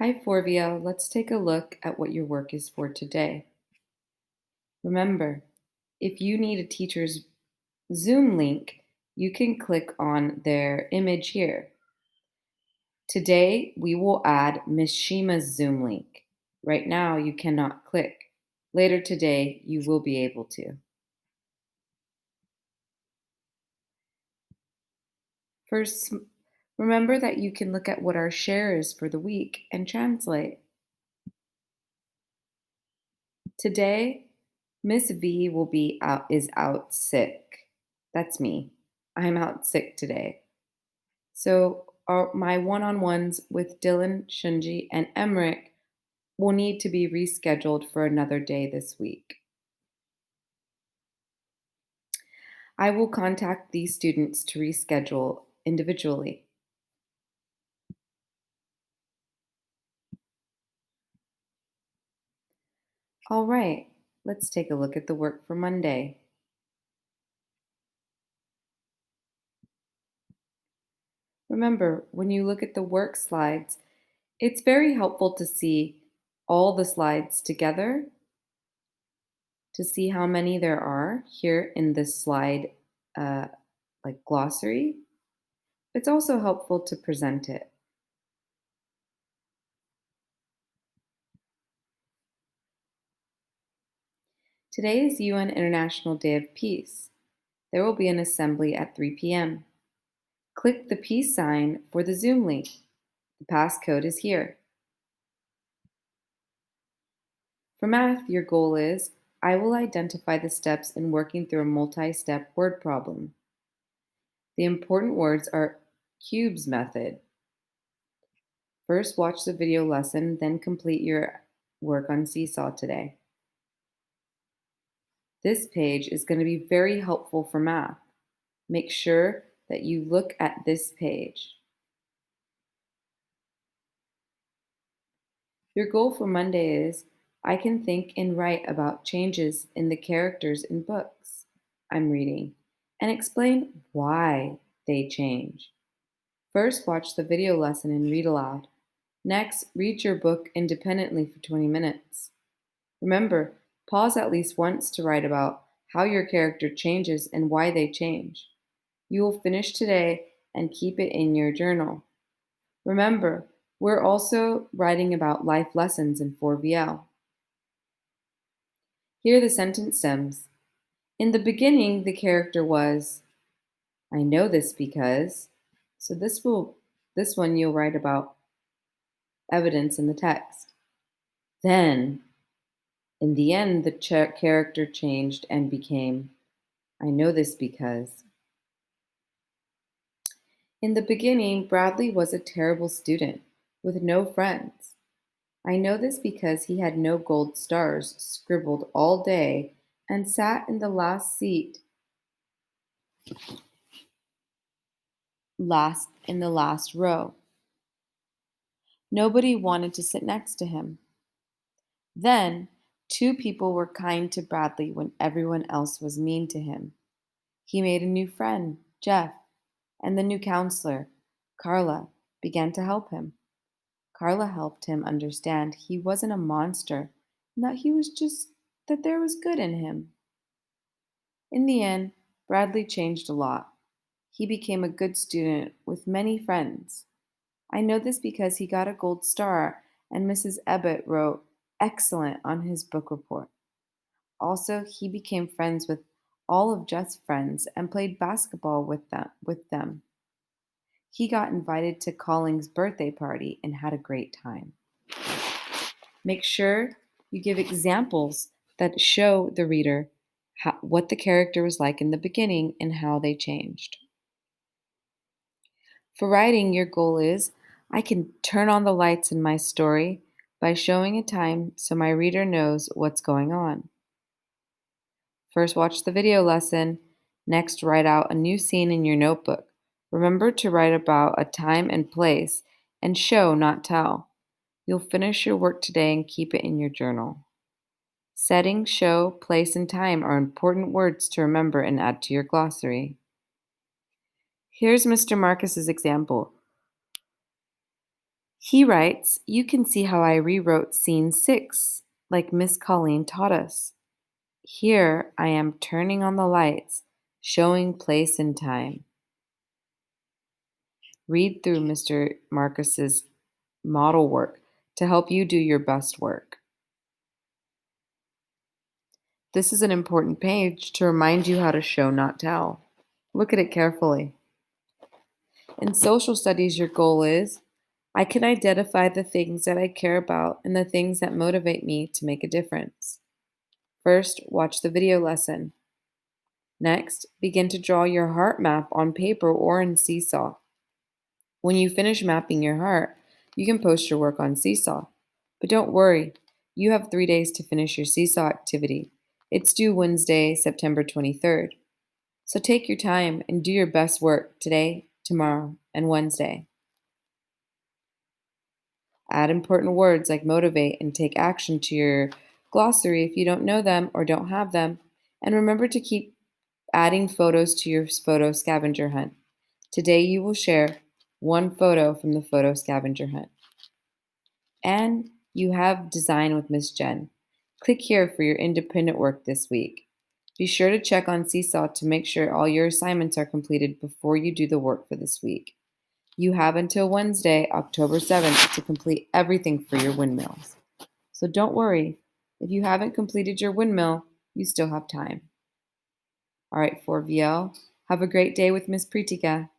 Hi, Forvia. Let's take a look at what your work is for today. Remember, if you need a teacher's Zoom link, you can click on their image here. Today, we will add Miss Shima's Zoom link. Right now, you cannot click. Later today, you will be able to. First, remember that you can look at what our share is for the week and translate. Today, Miss V is out sick. That's me. I'm out sick today. So my one-on-ones with Dylan, Shunji, and Emmerich will need to be rescheduled for another day this week. I will contact these students to reschedule individually. All right, let's take a look at the work for Monday. Remember, when you look at the work slides, it's very helpful to see all the slides together to see how many there are here in this slide, uh, like glossary. It's also helpful to present it. Today is UN International Day of Peace. There will be an assembly at 3 p.m. Click the peace sign for the Zoom link. The passcode is here. For math, your goal is I will identify the steps in working through a multi-step word problem. The important words are Cube's method. First, watch the video lesson, then complete your work on Seesaw today. This page is going to be very helpful for math. Make sure that you look at this page. Your goal for Monday is I can think and write about changes in the characters in books I'm reading and explain why they change. First, watch the video lesson and read aloud. Next, read your book independently for 20 minutes. Remember, pause at least once to write about how your character changes and why they change. You will finish today and keep it in your journal. Remember, we're also writing about life lessons in 4VL. Here the sentence stems. In the beginning, the character was, I know this because. So this one you'll write about evidence in the text. Then, in the end, the character changed and became, I know this because. In the beginning, Bradley was a terrible student with no friends. I know this because he had no gold stars, scribbled all day, and sat in the last seat, last in the last row. Nobody wanted to sit next to him. Then, two people were kind to Bradley when everyone else was mean to him. He made a new friend, Jeff, and the new counselor, Carla, began to help him. Carla helped him understand he wasn't a monster and that there was good in him. In the end, Bradley changed a lot. He became a good student with many friends. I know this because he got a gold star and Mrs. Ebbett wrote excellent on his book report. Also, he became friends with all of Jeff's friends and played basketball with them. He got invited to Colling's birthday party and had a great time. Make sure you give examples that show the reader what the character was like in the beginning and how they changed. For writing, your goal is I can turn on the lights in my story by showing a time so my reader knows what's going on. First, watch the video lesson. Next, write out a new scene in your notebook. Remember to write about a time and place and show, not tell. You'll finish your work today and keep it in your journal. Setting, show, place, and time are important words to remember and add to your glossary. Here's Mr. Marcus's example. He writes, "You can see how I rewrote scene 6, like Miss Colleen taught us. Here I am turning on the lights, showing place and time." Read through Mr. Marcus's model work to help you do your best work. This is an important page to remind you how to show, not tell. Look at it carefully. In social studies, your goal is I can identify the things that I care about and the things that motivate me to make a difference. First, watch the video lesson. Next, begin to draw your heart map on paper or in Seesaw. When you finish mapping your heart, you can post your work on Seesaw. But don't worry, you have 3 days to finish your Seesaw activity. It's due Wednesday, September 23rd. So take your time and do your best work today, tomorrow, and Wednesday. Add important words like motivate and take action to your glossary if you don't know them or don't have them. And remember to keep adding photos to your photo scavenger hunt. Today you will share one photo from the photo scavenger hunt. And you have Design with Miss Jen. Click here for your independent work this week. Be sure to check on Seesaw to make sure all your assignments are completed before you do the work for this week. You have until Wednesday, October 7th, to complete everything for your windmills. So don't worry, if you haven't completed your windmill, you still have time. All right, 4VL, have a great day with Miss Pritika.